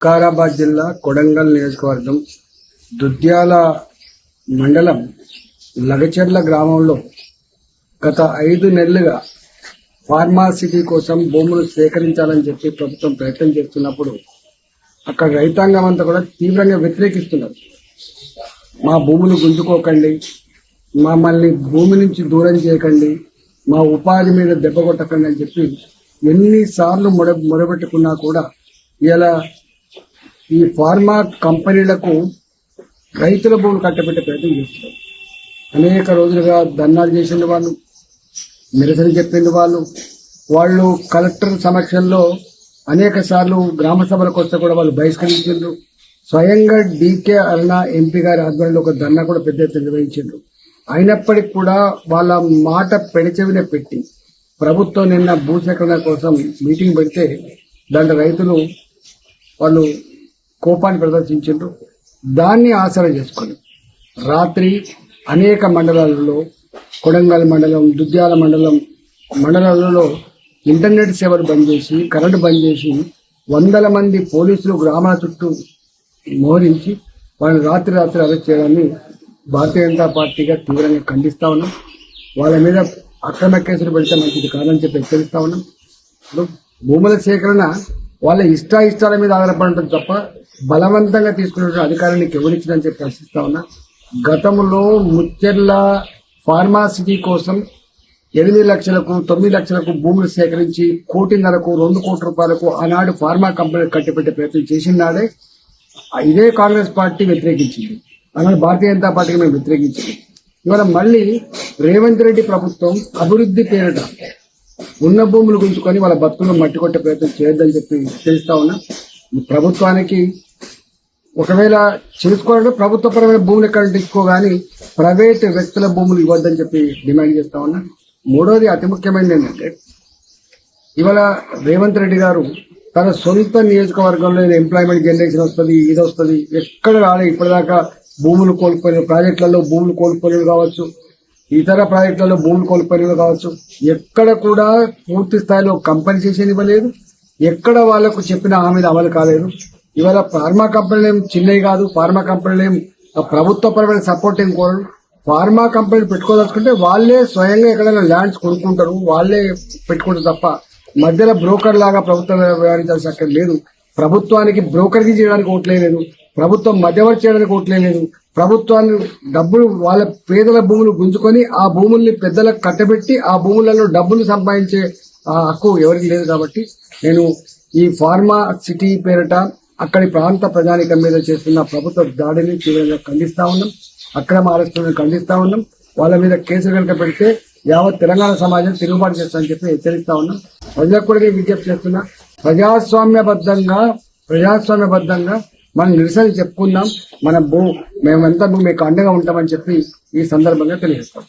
వికారాబాద్ జిల్లా కొడంగల్ నియోజకవర్గం దుద్యాల మండలం లగచెర్ల గ్రామంలో గత 5 నెలలుగా ఫార్మాసిటీ కోసం భూములు సేకరించాలని చెప్పి ప్రభుత్వం ప్రయత్నం చేస్తున్నప్పుడు అక్కడ రైతాంగం అంతా కూడా తీవ్రంగా వ్యతిరేకిస్తున్నారు. మా భూములు గుంజుకోకండి, మమ్మల్ని భూమి నుంచి దూరం చేయకండి, మా ఉపాధి మీద దెబ్బ కొట్టకండి అని చెప్పి ఎన్నిసార్లు మొరబెట్టుకున్నా కూడా ఇలా ఈ ఫార్మా కంపెనీలకు రైతుల భూములు కట్టబెట్టే ప్రయత్నం చేస్తున్నారు. అనేక రోజులుగా ధర్నాలు చేసిన వాళ్ళు, నిరసన చెప్పిన వాళ్ళు కలెక్టర్ సమక్షంలో అనేక సార్లు గ్రామ సభలకు వస్తే కూడా వాళ్ళు బహిష్కరించారు. స్వయంగా డీకే అరుణ ఎంపీ గారి ఆధ్వర్యంలో ఒక ధర్నా కూడా పెద్ద ఎత్తున నిర్వహించారు. అయినప్పటికీ కూడా వాళ్ళ మాట పెడచెవిన పెట్టి ప్రభుత్వం నిన్న భూసేకరణ కోసం మీటింగ్ పెడితే దాంట్లో రైతులు వాళ్ళు కోపాన్ని ప్రదర్శించారు. దాన్ని ఆసరా చేసుకొని రాత్రి అనేక మండలాలలో, కొడంగల్ మండలం, దుద్యాల మండలాలలో ఇంటర్నెట్ సేవలు బంద్ చేసి, కరెంటు బంద్ చేసి, వందల మంది పోలీసులు గ్రామాల చుట్టూ మోహరించి వాళ్ళని రాత్రి అరెస్ట్ చేయడాన్ని భారతీయ జనతా పార్టీగా తీవ్రంగా ఖండిస్తా ఉన్నాం. వాళ్ళ మీద అక్రమ కేసులు పెడితే మంచిది కాదని చెప్పి హెచ్చరిస్తా ఉన్నాం. భూముల సేకరణ వాళ్ళ ఇష్టాల మీద ఆధారపడటం తప్ప బలవంతంగా తీసుకునే అధికారానికి ఎవరిచ్చిందని చెప్పి ప్రశ్నిస్తా ఉన్నా. గతంలో ముచ్చెర్ల ఫార్మాసిటీ కోసం 8 లక్షలకు 9 లక్షలకు భూములు సేకరించి 1.5 2 కోట్ల రూపాయలకు ఆనాడు ఫార్మా కంపెనీ కట్టిపెట్టే ప్రయత్నం చేసిన నాడే ఇదే కాంగ్రెస్ పార్టీ వ్యతిరేకించింది. అలాగే భారతీయ జనతా పార్టీకి మేము వ్యతిరేకించింది. ఇవాళ మళ్ళీ రేవంత్ రెడ్డి ప్రభుత్వం అభివృద్ధి పేరిట ఉన్న భూములు గుంజుకొని వాళ్ళ బతుకులను మట్టి కొట్టే ప్రయత్నం చేయొద్దని చెప్పి తెలుస్తా ఉన్నా. ఈ ప్రభుత్వానికి ఒకవేళ చేసుకోవాలంటే ప్రభుత్వపరమైన భూములు ఎక్కడ తీసుకోగాని ప్రైవేట్ వ్యక్తుల భూములు ఇవ్వద్దని చెప్పి డిమాండ్ చేస్తా ఉన్నా. మూడోది అతి ముఖ్యమైనది ఏంటంటే ఇవాళ రేవంత్ రెడ్డి గారు తన సొంత నియోజకవర్గంలో ఎంప్లాయ్మెంట్ జనరేషన్ వస్తుంది, ఇది వస్తుంది, ఎక్కడ రాలేదు ఇప్పటిదాకా. భూములు కోల్పోయిన ప్రాజెక్టులలో భూములు కోల్పోయినవి కావచ్చు, ఇతర ప్రాజెక్టులలో భూములు కోల్పోయినవి కావచ్చు, ఎక్కడ కూడా పూర్తి స్థాయిలో కంపెన్సేషన్ ఇవ్వలేదు. ఎక్కడ వాళ్లకు చెప్పిన హామీలు అమలు కాలేదు. ఇవాళ ఫార్మా కంపెనీలు ఏం చిన్నవి కాదు, ఫార్మా కంపెనీలు ఏం ప్రభుత్వపరమైన సపోర్ట్ ఏం కోరరు. ఫార్మా కంపెనీలు పెట్టుకోదలుచుకుంటే వాళ్లే స్వయంగా ఎక్కడైనా ల్యాండ్స్ కొనుక్కుంటారు, వాళ్లే పెట్టుకుంటారు తప్ప మధ్యలో బ్రోకర్ లాగా ప్రభుత్వం వ్యవహరించాల్సిన అక్కడ లేదు. ప్రభుత్వానికి బ్రోకర్కి చేయడానికి ఓట్లేదు, ప్రభుత్వం మధ్యవర్తి చేయడానికి ఓట్లేదు. ప్రభుత్వాన్ని డబ్బులు వాళ్ళ పేదల భూములు గుంజుకొని ఆ భూముల్ని పెద్దలకు కట్టబెట్టి ఆ భూములలో డబ్బులు సంపాదించే హక్కు ఎవరికి లేదు. కాబట్టి నేను ఈ ఫార్మా సిటీ పేరిట అక్కడి ప్రాంత ప్రజానికం మీద చేస్తున్న ప్రభుత్వ దాడిని తీవ్రంగా ఖండిస్తా ఉన్నాం. అక్రమ అరెస్టులను ఖండిస్తా ఉన్నాం. వాళ్ళ మీద కేసులు కనుక పెడితే యావత్ తెలంగాణ సమాజం తిరుగుబాటు చేస్తామని చెప్పి హెచ్చరిస్తా ఉన్నాం. ప్రజలకు కూడా విజ్ఞప్తి చేస్తున్నా, ప్రజాస్వామ్యబద్ధంగా మనం నిరసన చెప్పుకుందాం. మేమంతా మీకు అండగా ఉంటామని చెప్పి ఈ సందర్భంగా తెలియజేస్తాం.